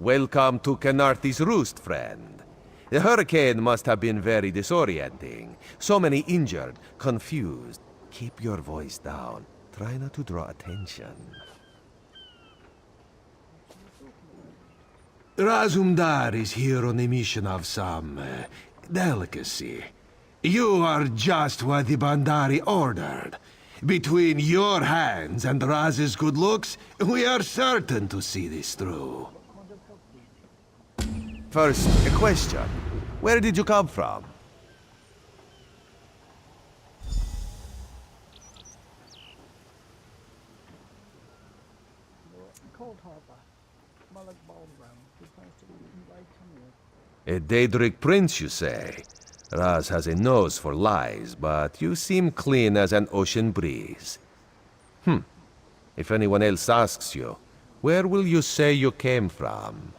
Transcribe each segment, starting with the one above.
Welcome to Khenarthi's Roost, friend. The hurricane must have been very disorienting. So many injured, confused. Keep your voice down. Try not to draw attention. Razumdar is here on a mission of some delicacy. You are just what the Bandari ordered. Between your hands and Raz's good looks, we are certain to see this through. First, a question. Where did you come from? A Daedric prince, you say? Raz has a nose for lies, but you seem clean as an ocean breeze. If anyone else asks you, where will you say you came from?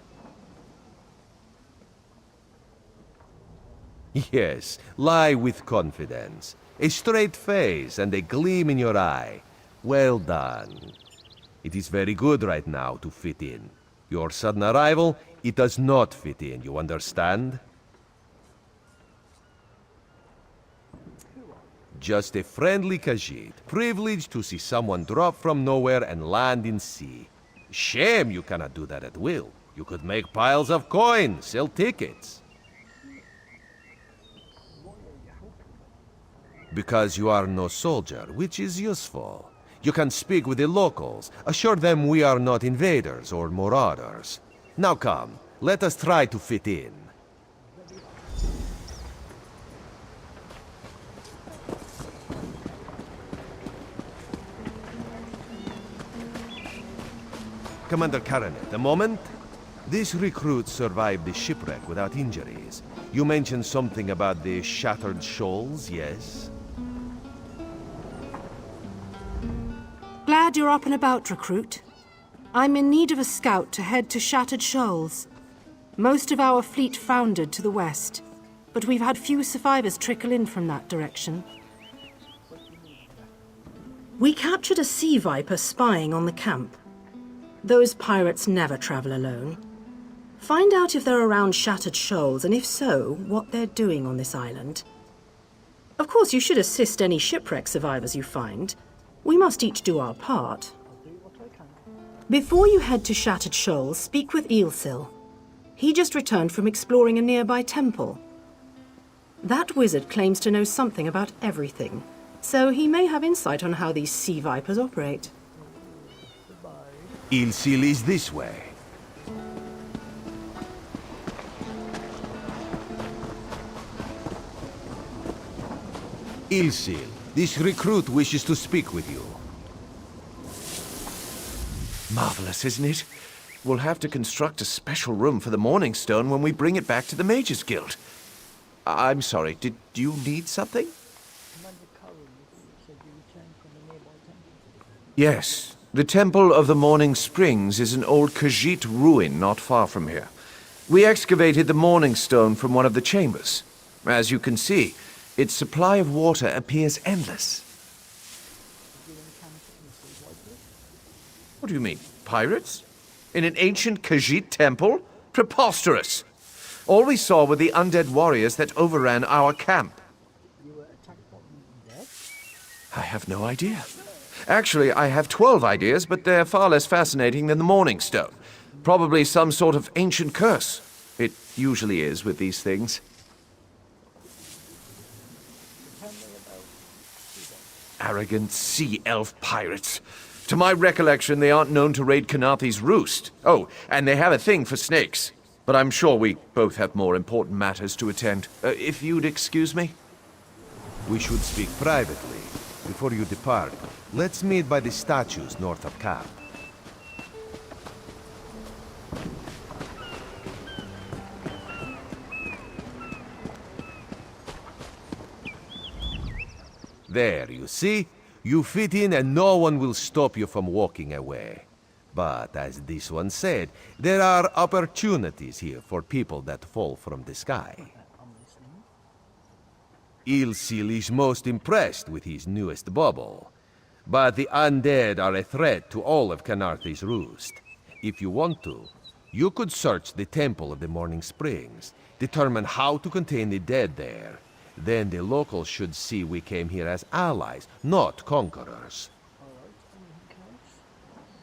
Yes, lie with confidence. A straight face and a gleam in your eye. Well done. It is very good right now to fit in. Your sudden arrival, it does not fit in, you understand? Just a friendly Khajiit, privileged to see someone drop from nowhere and land in sea. Shame you cannot do that at will. You could make piles of coin, sell tickets. Because you are no soldier, which is useful. You can speak with the locals, assure them we are not invaders or marauders. Now come, let us try to fit in. Commander Karanet, a moment? This recruit survived the shipwreck without injuries. You mentioned something about the shattered shoals, yes? Glad you're up and about, recruit. I'm in need of a scout to head to Shattered Shoals. Most of our fleet foundered to the west, but we've had few survivors trickle in from that direction. We captured a sea viper spying on the camp. Those pirates never travel alone. Find out if they're around Shattered Shoals, and if so, what they're doing on this island. Of course, you should assist any shipwreck survivors you find. We must each do our part. Before you head to Shattered Shoals, speak with Eelsil. He just returned from exploring a nearby temple. That wizard claims to know something about everything, so he may have insight on how these sea vipers operate. Eelsil is this way. Eelsil, this recruit wishes to speak with you. Marvelous, isn't it? We'll have to construct a special room for the Morning Stone when we bring it back to the Mages Guild. I'm sorry, did you need something? Yes, the Temple of the Morning Springs is an old Khajiit ruin not far from here. We excavated the Morning Stone from one of the chambers. As you can see, its supply of water appears endless. What do you mean, pirates? In an ancient Khajiit temple? Preposterous! All we saw were the undead warriors that overran our camp. I have no idea. Actually, I have 12 ideas, but they're far less fascinating than the Morning Stone. Probably some sort of ancient curse. It usually is with these things. Arrogant sea elf pirates. To my recollection, they aren't known to raid Khenarthi's Roost. Oh, and they have a thing for snakes. But I'm sure we both have more important matters to attend. If you'd excuse me? We should speak privately. Before you depart, let's meet by the statues north of camp. There, you see? You fit in and no one will stop you from walking away. But as this one said, there are opportunities here for people that fall from the sky. Eelsil is most impressed with his newest bubble. But the undead are a threat to all of Khenarthi's Roost. If you want to, You could search the Temple of the Morning Springs, determine how to contain the dead there. Then the locals should see we came here as allies, not conquerors.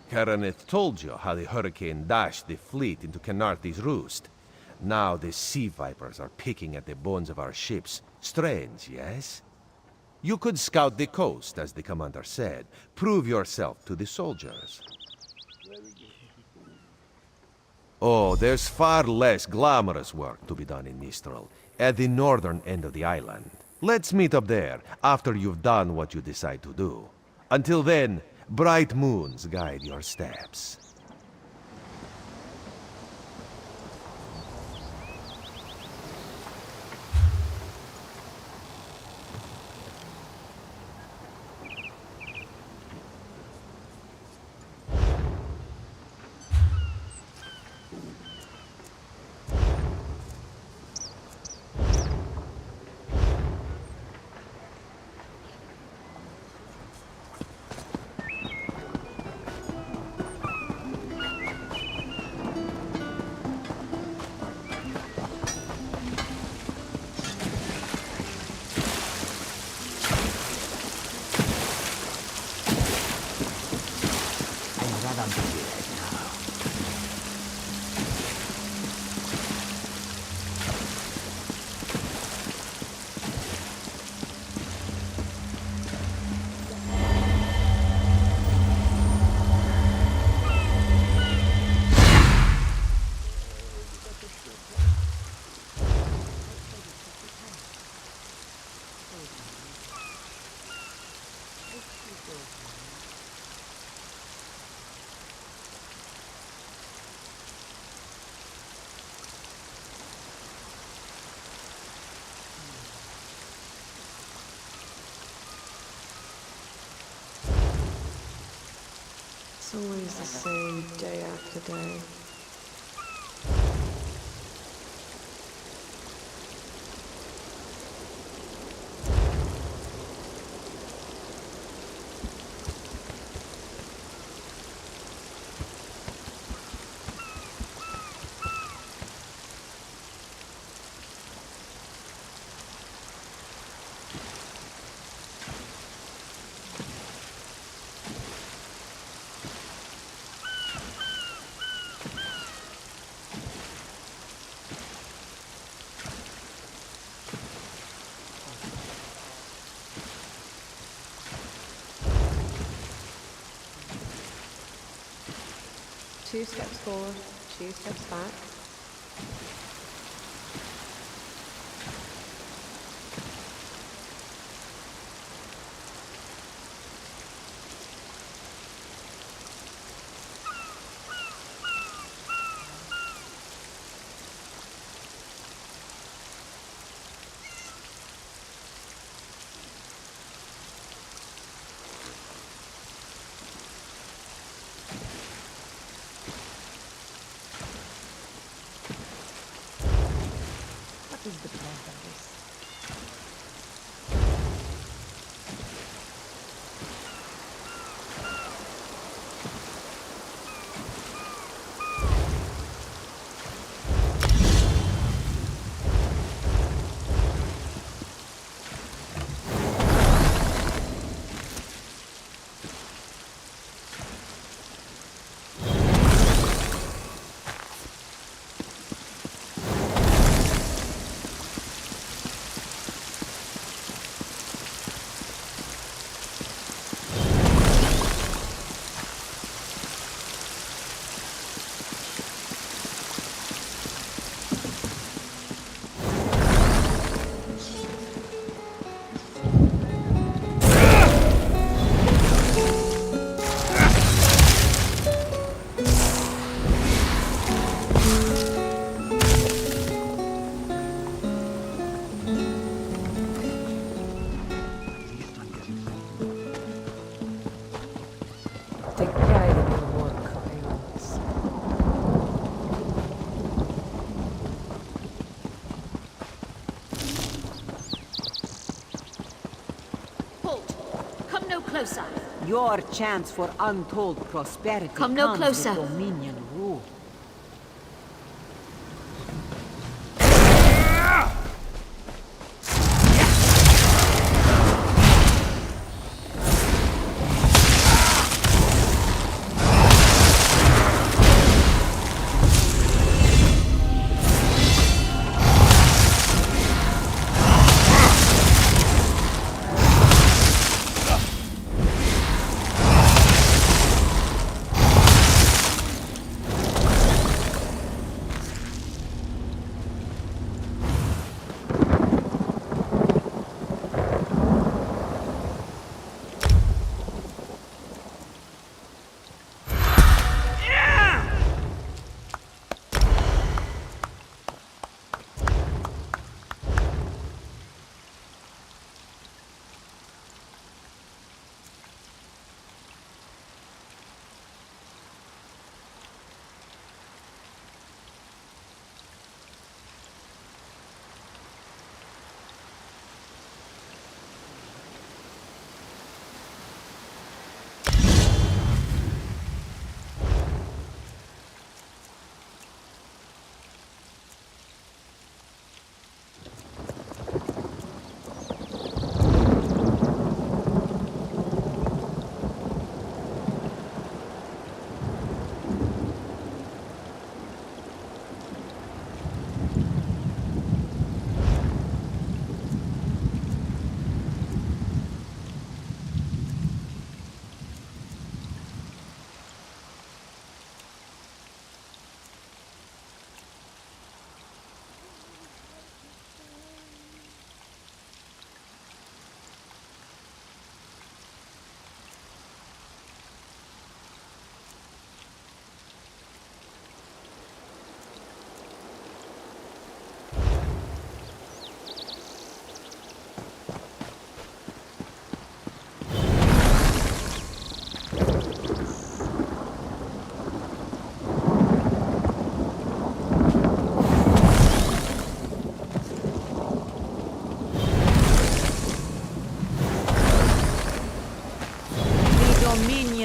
Khenarthi told you how the hurricane dashed the fleet into Khenarthi's Roost. Now the sea vipers are picking at the bones of our ships. Strange, yes? You could scout the coast, as the commander said. Prove yourself to the soldiers. Oh, there's far less glamorous work to be done in Mistral, at the northern end of the island. Let's meet up there, after you've done what you decide to do. Until then, bright moons guide your steps. It's always the same day after day. Two steps forward, 2 steps back. What is the point of this? Take pride in your work, Pirates. Halt! Come no closer. Your chance for untold prosperity Come no comes closer. with Dominion rule.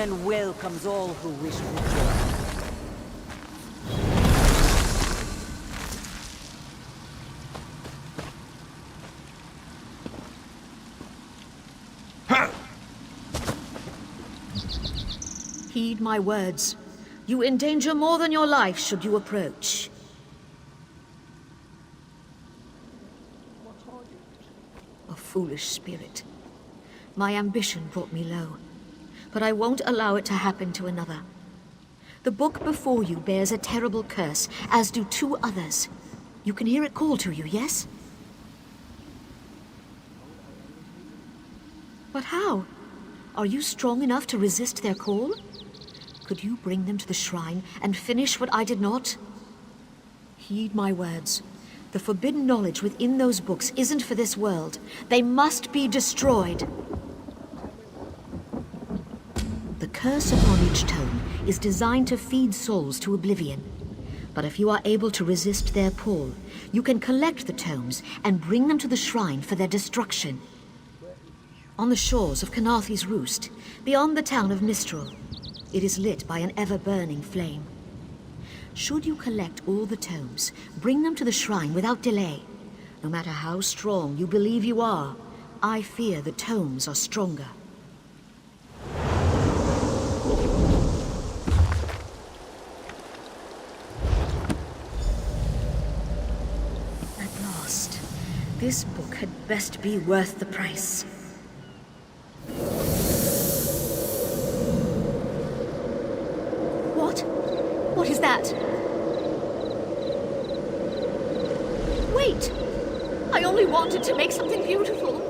then welcomes all who wish to join. Heed my words. You endanger more than your life should you approach. A foolish spirit. My ambition brought me low, but I won't allow it to happen to another. The book before you bears a terrible curse, as do 2 others. You can hear it call to you, yes? But how? Are you strong enough to resist their call? Could you bring them to the shrine and finish what I did not? Heed my words. The forbidden knowledge within those books isn't for this world. They must be destroyed. The curse upon each tome is designed to feed souls to oblivion. But if you are able to resist their pull, you can collect the tomes and bring them to the shrine for their destruction. On the shores of Khenarthi's Roost, beyond the town of Mistral, it is lit by an ever-burning flame. Should you collect all the tomes, bring them to the shrine without delay. No matter how strong you believe you are, I fear the tomes are stronger. At last, this book had best be worth the price. What is that? Wait! I only wanted to make something beautiful.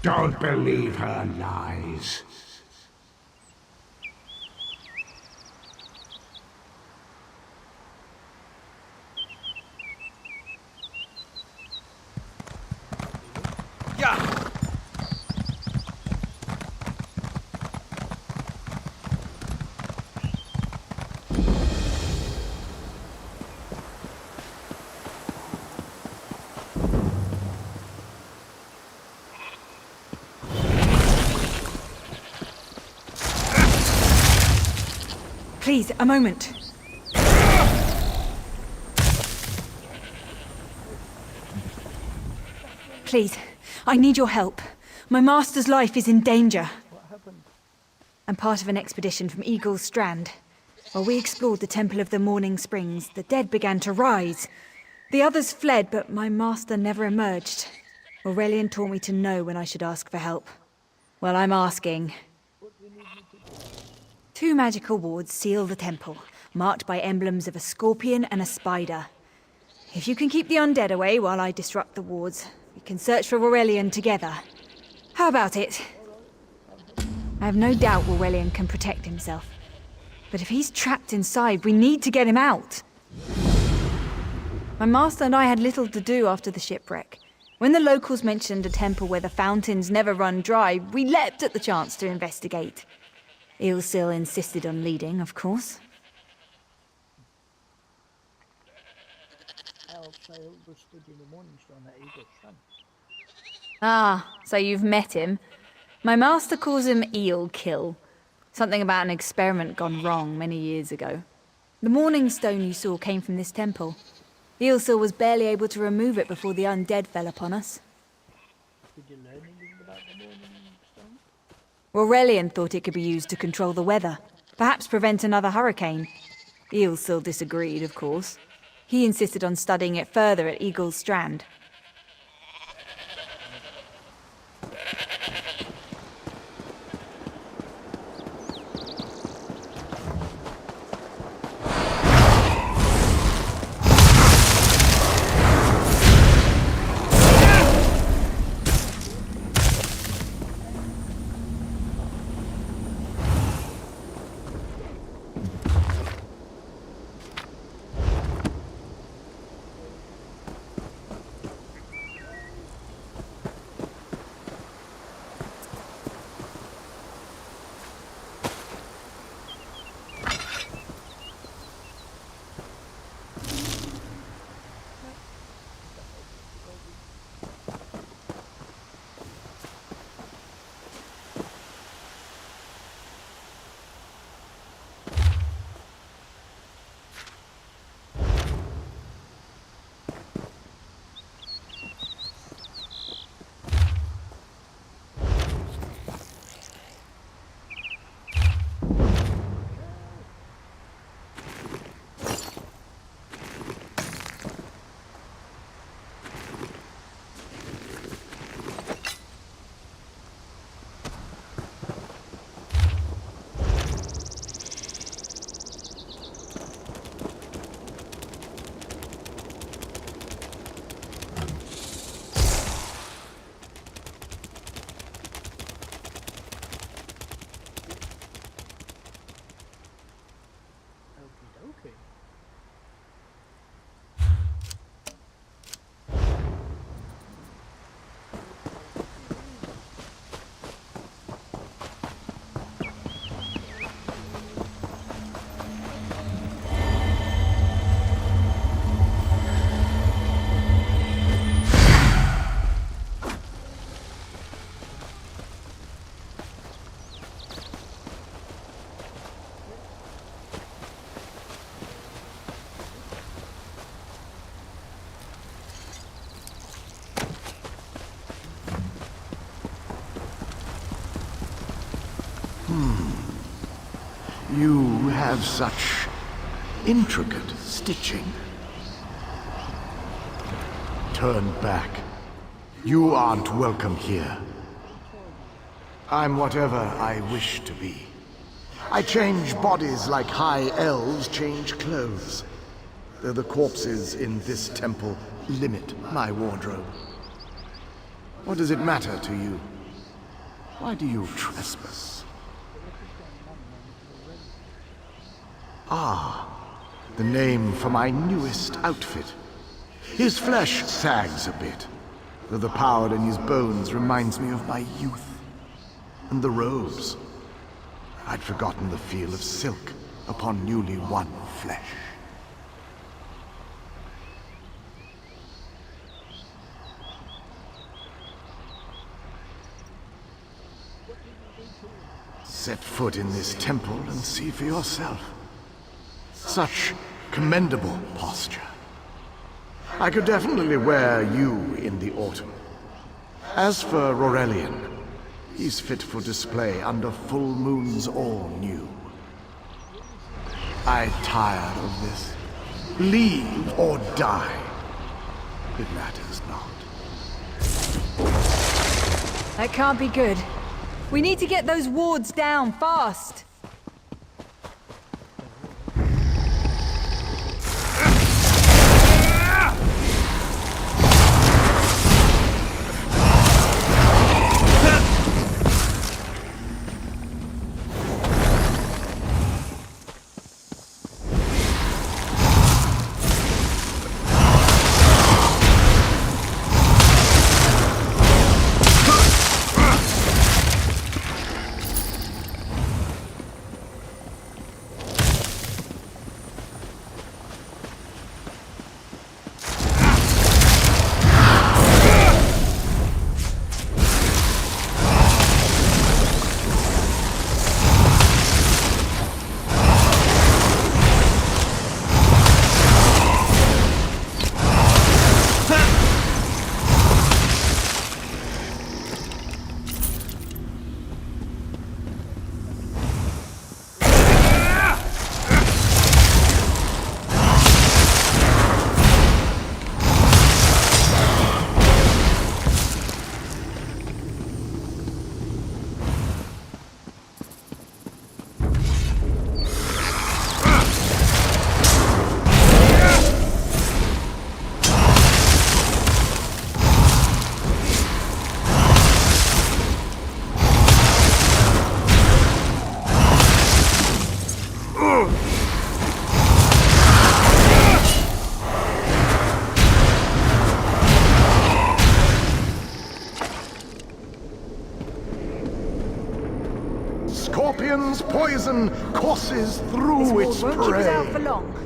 Don't believe her lies. Yeah. Please, a moment. Please, I need your help. My master's life is in danger. I'm part of an expedition from Eagle's Strand. While we explored the Temple of the Morning Springs, the dead began to rise. The others fled, but my master never emerged. Aurelian taught me to know when I should ask for help. Well, I'm asking. 2 magical wards seal the temple, marked by emblems of a scorpion and a spider. If you can keep the undead away while I disrupt the wards, we can search for Aurelian together. How about it? I have no doubt Aurelian can protect himself. But if he's trapped inside, we need to get him out. My master and I had little to do after the shipwreck. When the locals mentioned a temple where the fountains never run dry, we leapt at the chance to investigate. Ilsil insisted on leading, of course. Ah, so you've met him. My master calls him Eel Kill. Something about an experiment gone wrong many years ago. The morning stone you saw came from this temple. Ilsil was barely able to remove it before the undead fell upon us. Aurelian thought it could be used to control the weather, perhaps prevent another hurricane. Ilsil disagreed, of course. He insisted on studying it further at Eagle's Strand. You have such intricate stitching. Turn back. You aren't welcome here. I'm whatever I wish to be. I change bodies like high elves change clothes. Though the corpses in this temple limit my wardrobe. What does it matter to you? Why do you trespass? Ah, the name for my newest outfit. His flesh sags a bit, though the power in his bones reminds me of my youth. And the robes. I'd forgotten the feel of silk upon newly won flesh. Set foot in this temple and see for yourself. Such commendable posture. I could definitely wear you in the autumn. As for Aurelian, he's fit for display under full moons all new. I'm tired of this. Leave or die. It matters not. That can't be good. We need to get those wards down fast. Scorpion's poison courses through its Won't keep us out for prey. long.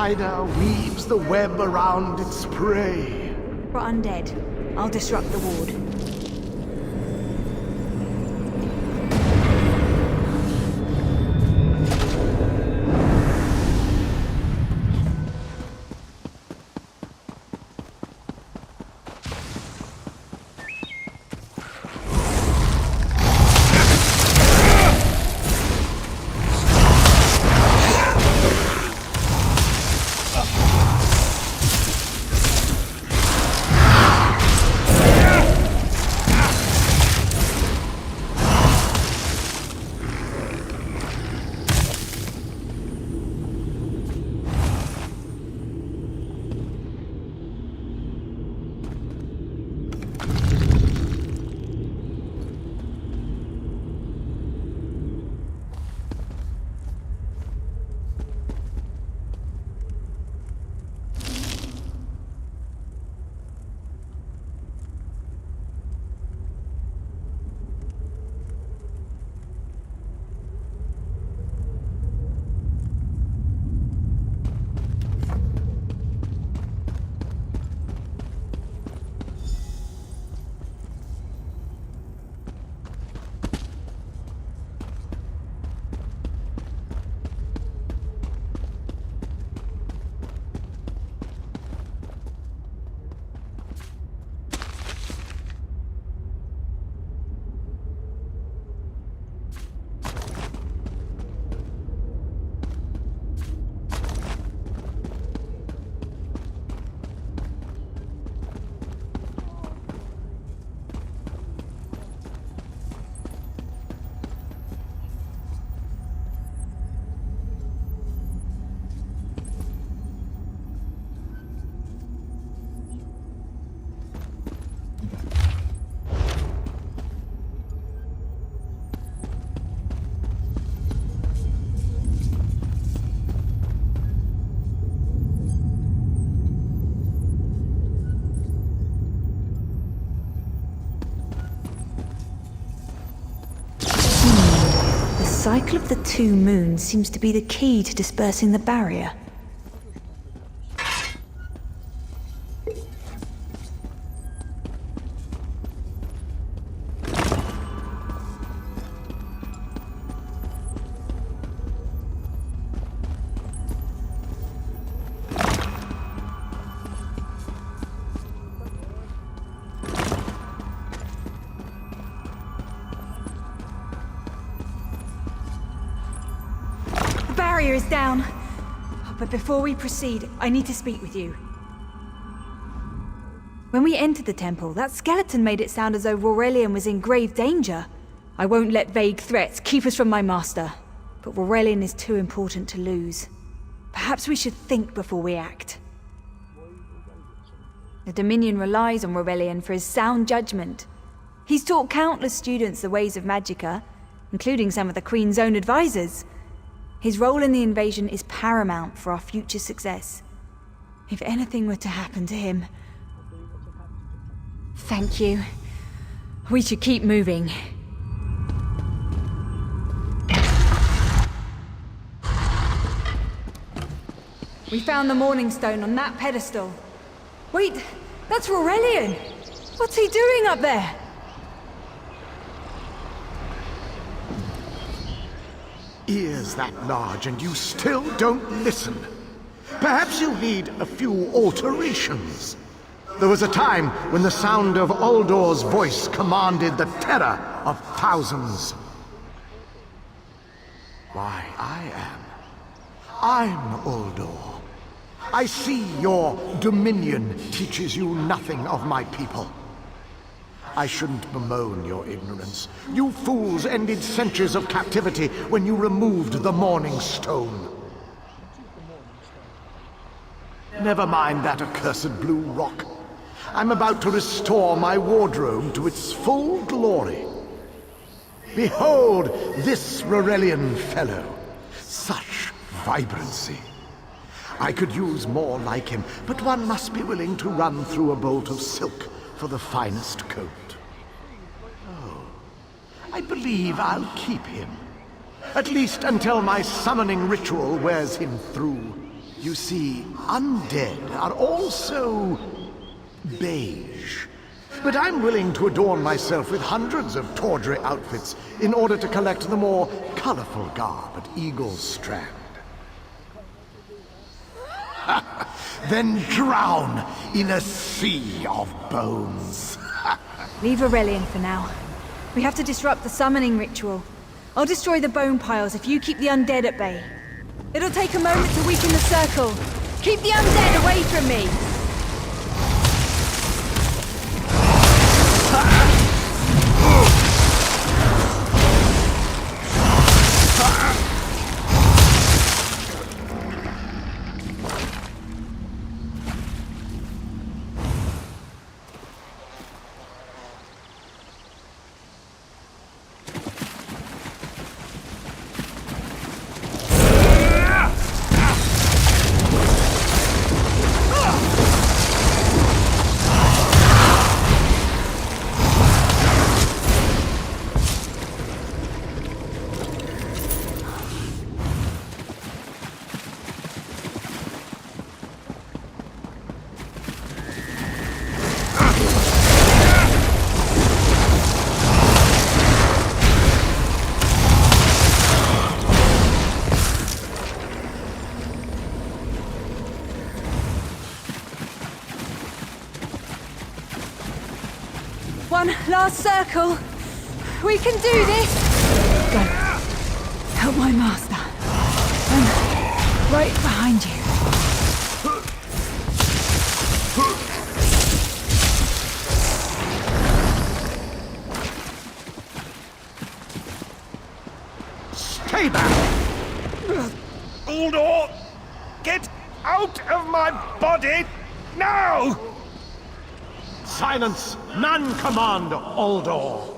Spider weaves the web around its prey. For undead, I'll disrupt the ward. The cycle of the two moons seems to be the key to dispersing the barrier. The barrier is down. But before we proceed, I need to speak with you. When we entered the temple, that skeleton made it sound as though Aurelian was in grave danger. I won't let vague threats keep us from my master. But Aurelian is too important to lose. Perhaps we should think before we act. The Dominion relies on Aurelian for his sound judgment. He's taught countless students the ways of Magicka, including some of the Queen's own advisors. His role in the invasion is paramount for our future success. If anything were to happen to him... Thank you. We should keep moving. We found the Morning Stone on that pedestal. Wait, that's Aurelian! What's he doing up there? Ears that large and you still don't listen. Perhaps you need a few alterations. There was a time when the sound of Uldor's voice commanded the terror of thousands. Why, I'm Uldor. I see your dominion teaches you nothing of my people. I shouldn't bemoan your ignorance. You fools ended centuries of captivity when you removed the Morning Stone. Never mind that accursed blue rock. I'm about to restore my wardrobe to its full glory. Behold this Aurelian fellow. Such vibrancy. I could use more like him, but one must be willing to run through a bolt of silk for the finest coat. Oh, I believe I'll keep him. At least until my summoning ritual wears him through. You see, undead are also beige. But I'm willing to adorn myself with hundreds of tawdry outfits in order to collect the more colorful garb at Eagle's Strand. Then drown in a sea of bones. Leave Aurelian for now. We have to disrupt the summoning ritual. I'll destroy the bone piles if you keep the undead at bay. It'll take a moment to weaken the circle. Keep the undead away from me! One last circle. We can do this. Go. Help my master. I'm right behind you. Stay back! Uldor! Get out of my body now! Silence! None command Uldor!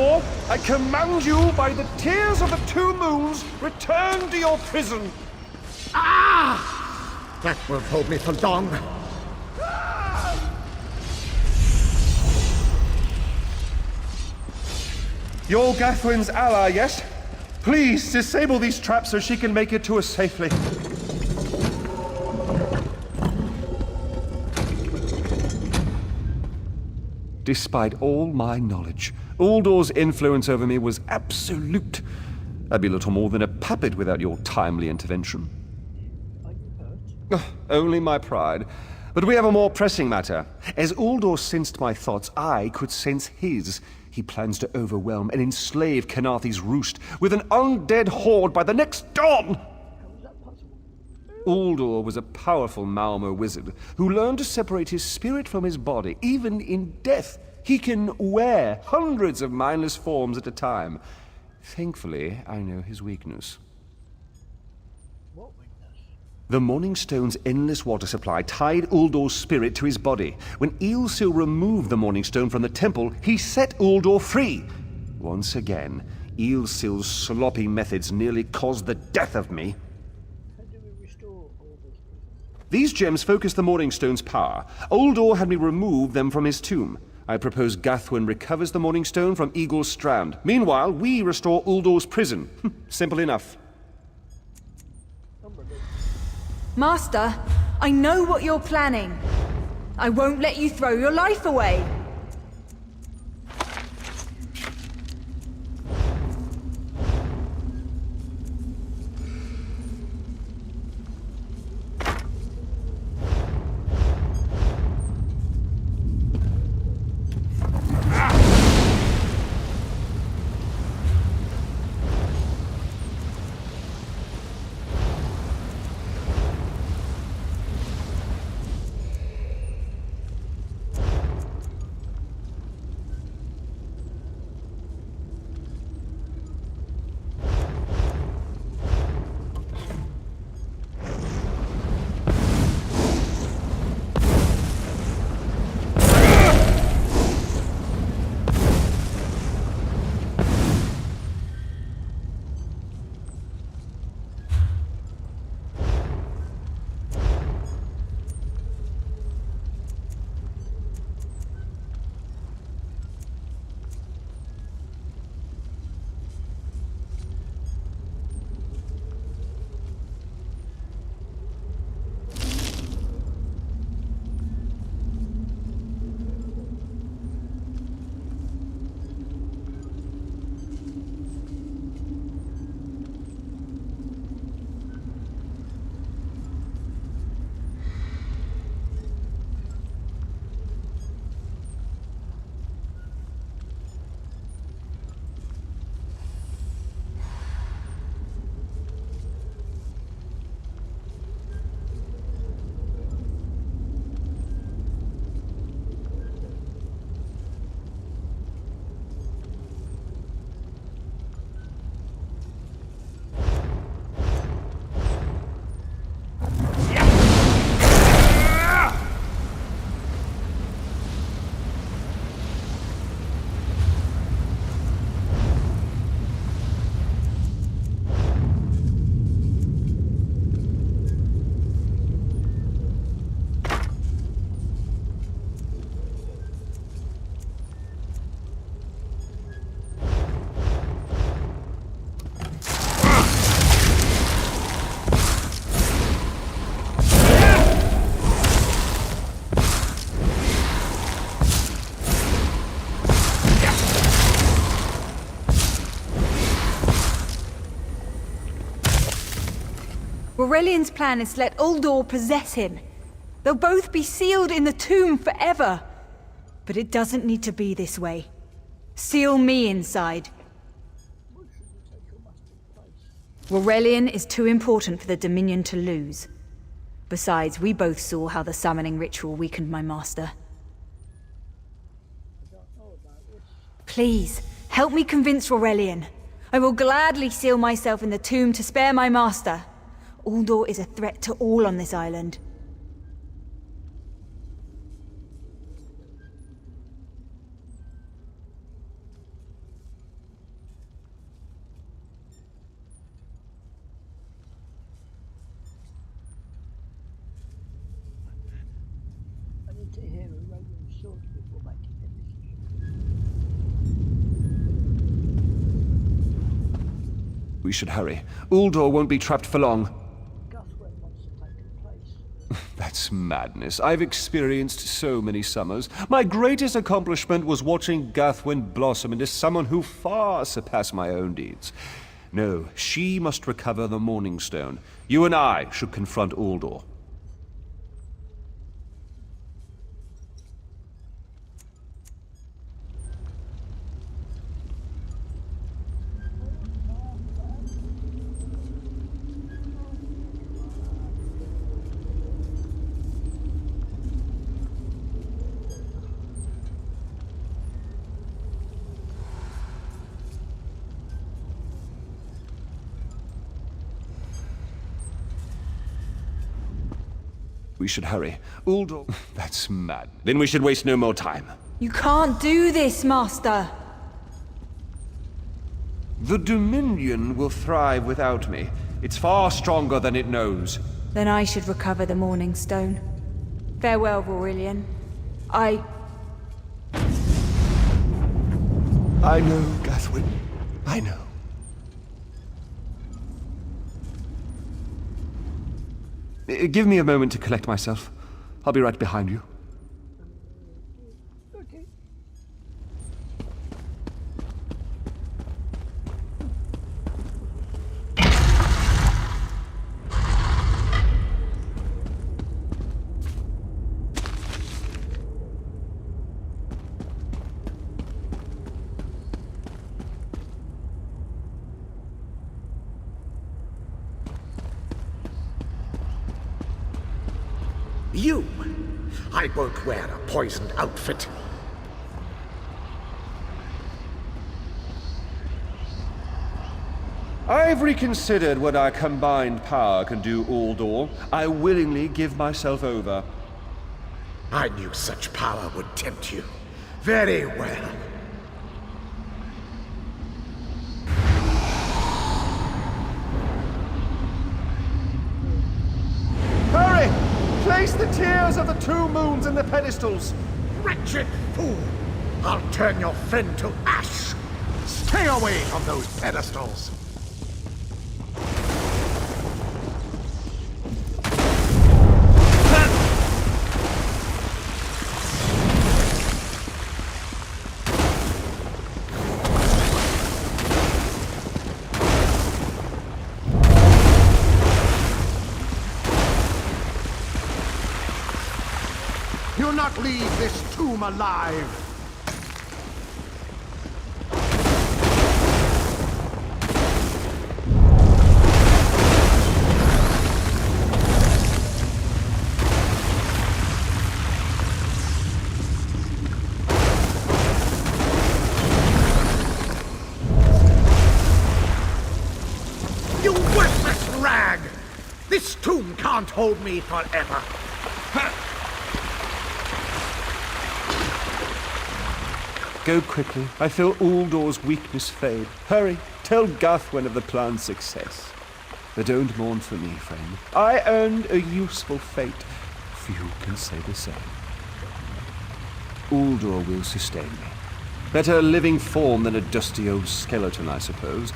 Uldor, I command you by the tears of the two moons, return to your prison. Ah! That won't hold me for long. You're Gathwin's ally, yes? Please disable these traps so she can make it to us safely. Despite all my knowledge, Uldor's influence over me was absolute. I'd be little more than a puppet without your timely intervention. Only my pride. But we have a more pressing matter. As Uldor sensed my thoughts, I could sense his. He plans to overwhelm and enslave Khenarthi's Roost with an undead horde by the next dawn! Uldor was a powerful Malmo wizard who learned to separate his spirit from his body, even in death. He can wear hundreds of mindless forms at a time. Thankfully, I know his weakness. The Morning Stone's endless water supply tied Uldor's spirit to his body. When Eilsil removed the Morning Stone from the temple, he set Uldor free. Once again, Eilsil's sloppy methods nearly caused the death of me. These gems focus the Morning Stone's power. Uldor had me remove them from his tomb. I propose Gathwin recovers the Morning Stone from Eagle's Strand. Meanwhile, we restore Uldor's prison. Simple enough. Master, I know what you're planning. I won't let you throw your life away. Aurelian's plan is to let Uldor possess him. They'll both be sealed in the tomb forever. But it doesn't need to be this way. Seal me inside. Aurelian is too important for the Dominion to lose. Besides, we both saw how the summoning ritual weakened my master. Please, help me convince Aurelian. I will gladly seal myself in the tomb to spare my master. Uldor is a threat to all on this island. to hear Aurelian's thoughts before making a decision. We should hurry. Uldor won't be trapped for long. Guthwin wants to take her place. That's madness. I've experienced so many summers. My greatest accomplishment was watching Guthwin blossom into someone who far surpassed my own deeds. No, she must recover the Morning Stone. You and I should confront Uldor. We should hurry. Uldor... That's mad. Then we should waste no more time. You can't do this, Master! The Dominion will thrive without me. It's far stronger than it knows. Then I should recover the Morning Stone. Farewell, Aurelian. I know, Guthwin. I know. Give me a moment to collect myself. I'll be right behind you. Okay. You? I won't wear a poisoned outfit. I've reconsidered what our combined power can do, Uldor. I willingly give myself over. I knew such power would tempt you. Very well. Hurry! Place the tears of the two moons in the pedestals. Wretched fool! I'll turn your friend to ash! Stay away from those pedestals! You'll not leave this tomb alive! You worthless rag! This tomb can't hold me forever! Go quickly. I feel Uldor's weakness fade. Hurry, tell Guthwin of the plan's success. But don't mourn for me, friend. I earned a useful fate. Few can say the same. Uldor will sustain me. Better a living form than a dusty old skeleton, I suppose.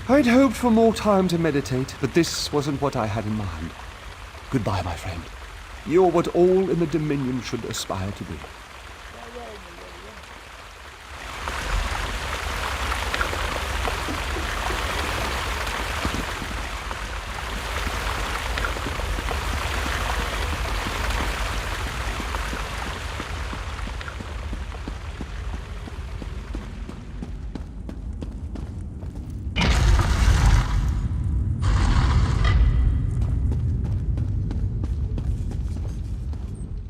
I'd hoped for more time to meditate, but this wasn't what I had in mind. Goodbye, my friend. You're what all in the Dominion should aspire to be.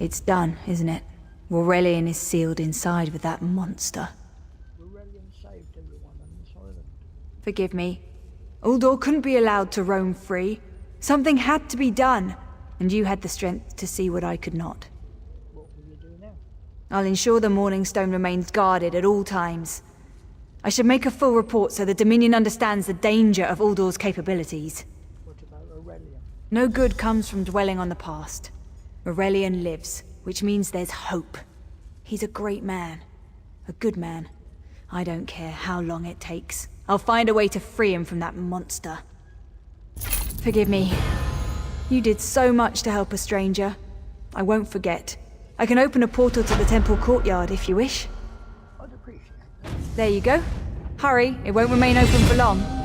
It's done, isn't it? Aurelian is sealed inside with that monster. Aurelian saved everyone on this island. Forgive me. Uldor couldn't be allowed to roam free. Something had to be done, and you had the strength to see what I could not. What will you do now? I'll ensure the Morning Stone remains guarded at all times. I should make a full report so the Dominion understands the danger of Uldor's capabilities. What about Aurelian? No good comes from dwelling on the past. Aurelian lives, which means there's hope. He's a great man. A good man. I don't care how long it takes. I'll find a way to free him from that monster. Forgive me. You did so much to help a stranger. I won't forget. I can open a portal to the temple courtyard if you wish. I'd appreciate that. There you go. Hurry, it won't remain open for long.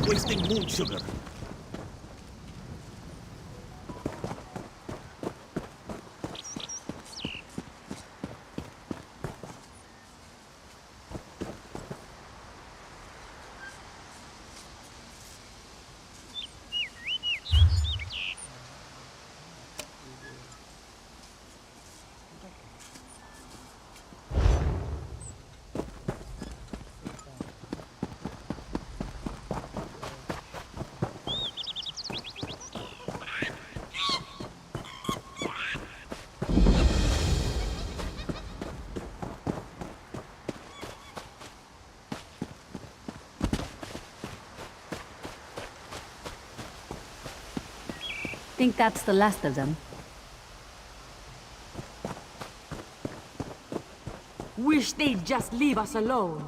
wasting moon sugar. Think that's the last of them. Wish they'd just leave us alone.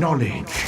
knowledge.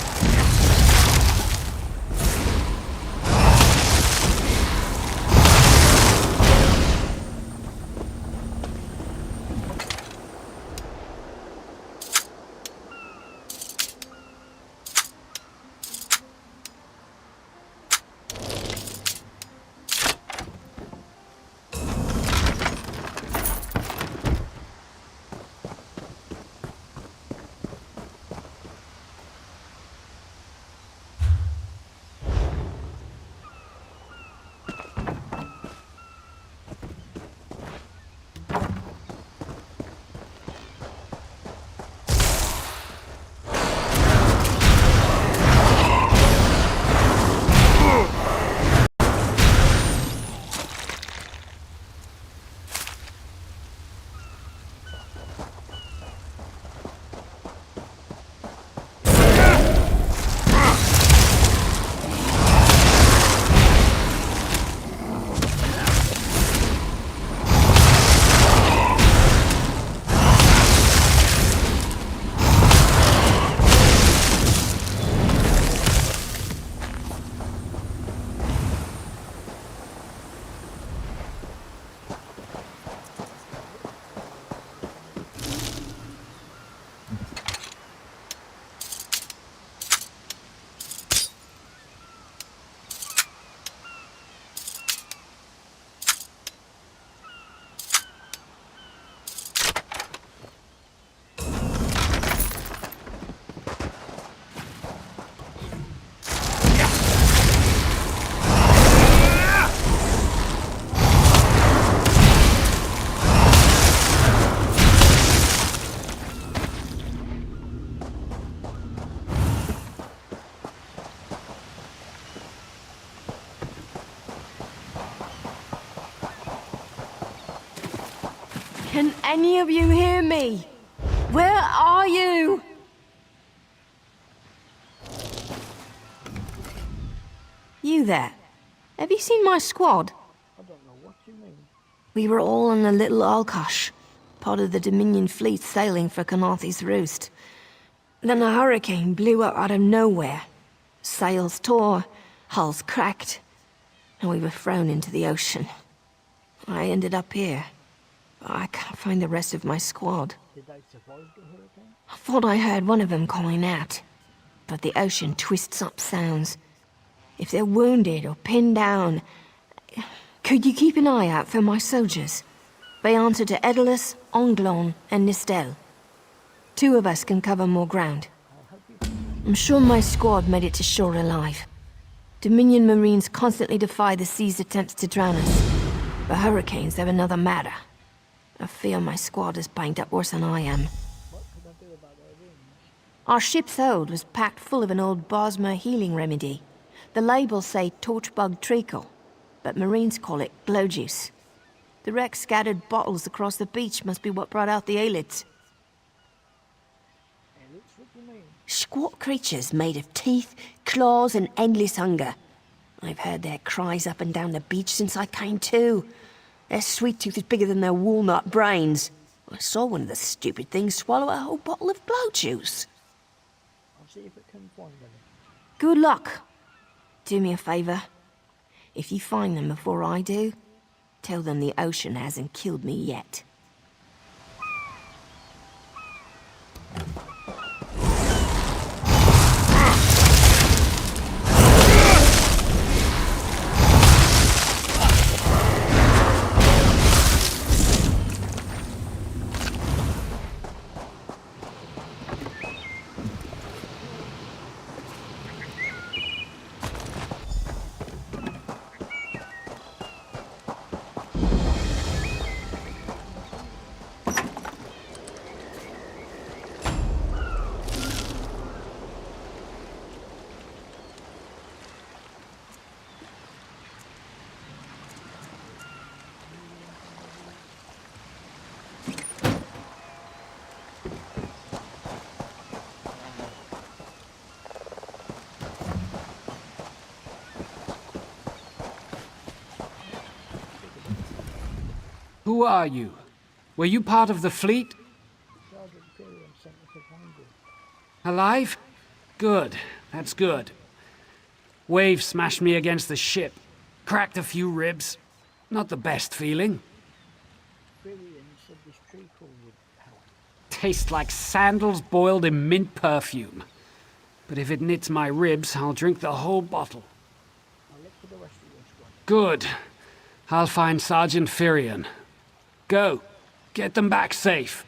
Can any of you hear me? Where are you? You there. Have you seen my squad? I don't know what you mean. We were all on a little Alkosh, part of the Dominion fleet sailing for Khenarthi's Roost. Then a hurricane blew up out of nowhere. Sails tore, hulls cracked, and we were thrown into the ocean. I ended up here. I can't find the rest of my squad. Did they survive the hurricane? I thought I heard one of them calling out, but the ocean twists up sounds. If they're wounded or pinned down, could you keep an eye out for my soldiers? They answer to Edalus, Onglon, and Nistel. 2 of us can cover more ground. I'm sure my squad made it to shore alive. Dominion Marines constantly defy the sea's attempts to drown us. But hurricanes are another matter. I fear my squad is banged up worse than I am. What could I do about their wounds? Our ship's hold was packed full of an old Bosmer healing remedy. The labels say torchbug treacle, but Marines call it glow juice. The wreck scattered bottles across the beach must be what brought out the aelids. Alex, what do you mean? Squat creatures made of teeth, claws, and endless hunger. I've heard their cries up and down the beach since I came to. Their sweet tooth is bigger than their walnut brains. I saw one of the stupid things swallow a whole bottle of glow juice. I'll see if it can find any. Good luck. Do me a favor. If you find them before I do, tell them the ocean hasn't killed me yet. Who are you? Were you part of the fleet? Sergeant Imperium sent me to find you. Alive? Good. That's good. Wave smashed me against the ship. Cracked a few ribs. Not the best feeling. Vivian said this treacle would help. Tastes like sandals boiled in mint perfume. But if it knits my ribs, I'll drink the whole bottle. I'll look for the rest of your squad. Good. I'll find Sergeant Firion. Go. Get them back safe.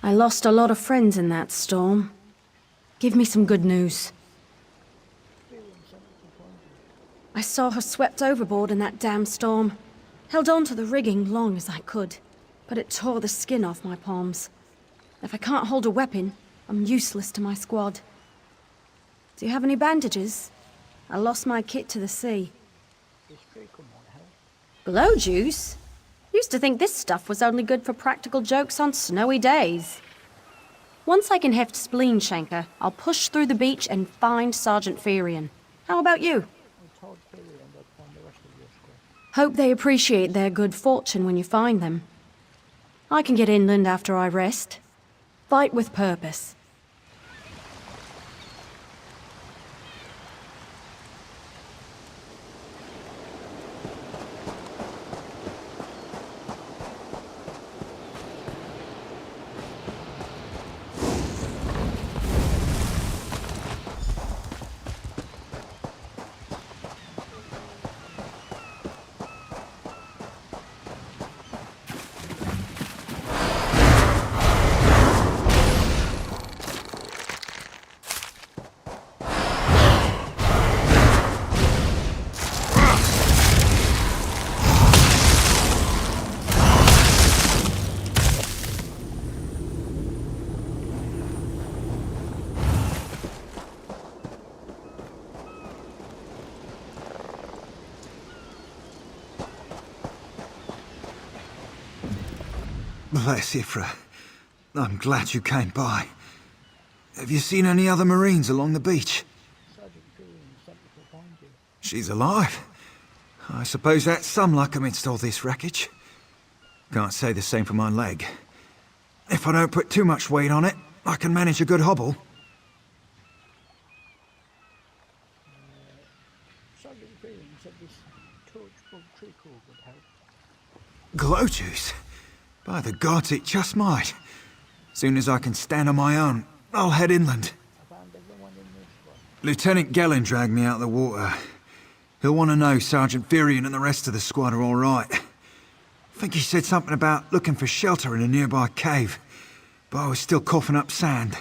I lost a lot of friends in that storm. Give me some good news. I saw her swept overboard in that damn storm. Held on to the rigging long as I could, but it tore the skin off my palms. If I can't hold a weapon, I'm useless to my squad. Do you have any bandages? I lost my kit to the sea. This treacle might help. Glow juice? Used to think this stuff was only good for practical jokes on snowy days. Once I can heft Spleen Shanker, I'll push through the beach and find Sergeant Firion. How about you? I told Vivian I'd find the rest of your squad. Hope they appreciate their good fortune when you find them. I can get inland after I rest. Fight with purpose. Bless Ifra. I'm glad you came by. Have you seen any other Marines along the beach? Sergeant Firion sent me to find you. She's alive. I suppose that's some luck amidst all this wreckage. Can't say the same for my leg. If I don't put too much weight on it, I can manage a good hobble. Sergeant Firion said this torchbug treacle would help. Glow juice? By the gods, it just might. Soon as I can stand on my own, I'll head inland. I found everyone in this one. Lieutenant Gellin dragged me out of the water. He'll want to know Sergeant Furion and the rest of the squad are all right. I think he said something about looking for shelter in a nearby cave, but I was still coughing up sand.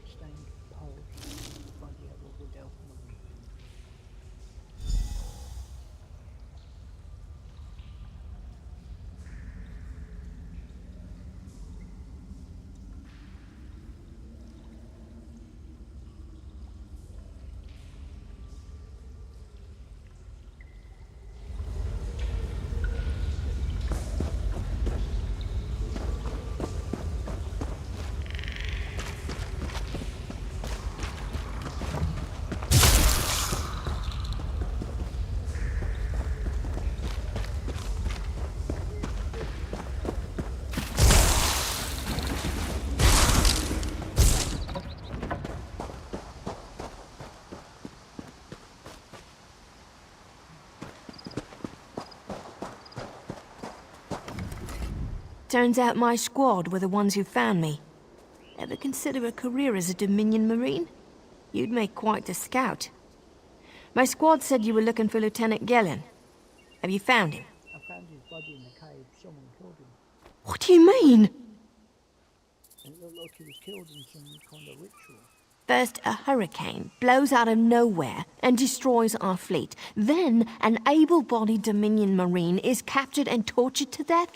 stained poles. Bloody hell, what would help them? Turns out my squad were the ones who found me. Ever consider a career as a Dominion Marine? You'd make quite a scout. My squad said you were looking for Lieutenant Gellin. Have you found him? I found his body in the cave. Someone killed him. What do you mean? It looked like he was killed in some kind of ritual. First, a hurricane blows out of nowhere and destroys our fleet. Then, an able-bodied Dominion Marine is captured and tortured to death.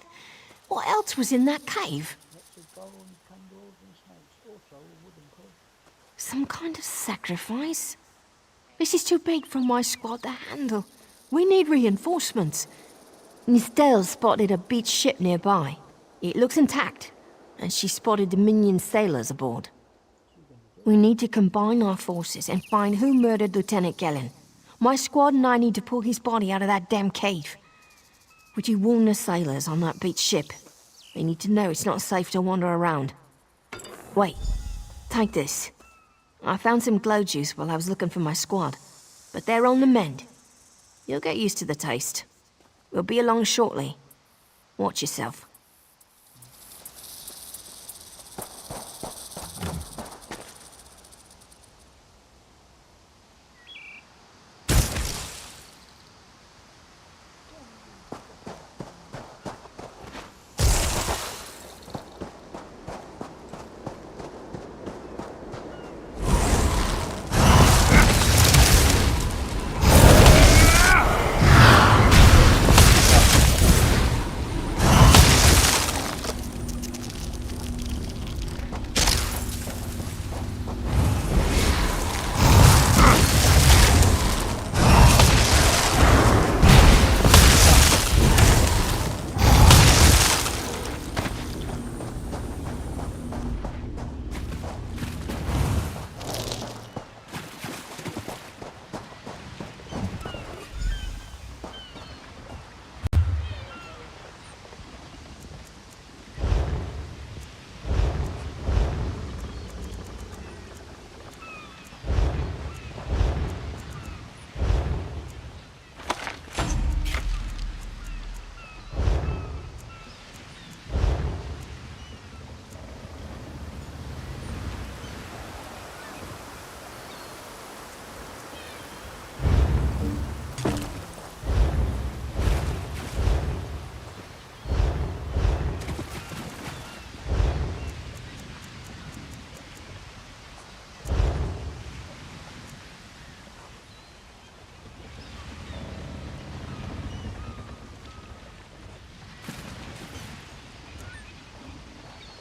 What else was in that cave? Lots of bones, kangaroos and snakes. Also a wooden club. Some kind of sacrifice? This is too big for my squad to handle. We need reinforcements. Nistel spotted a beached ship nearby. It looks intact, and she spotted Dominion sailors aboard. We need to combine our forces and find who murdered Lieutenant Gellin. My squad and I need to pull his body out of that damn cave. Would you warn the sailors on that beached ship? They need to know it's not safe to wander around. Wait, take this. I found some glow juice while I was looking for my squad, but they're on the mend. You'll get used to the taste. We'll be along shortly. Watch yourself.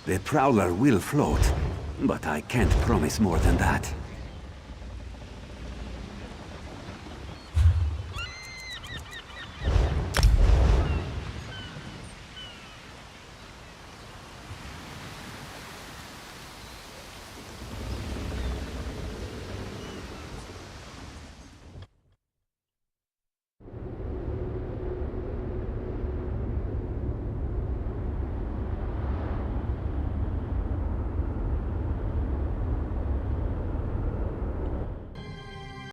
The Prowler will float, but I can't promise more than that.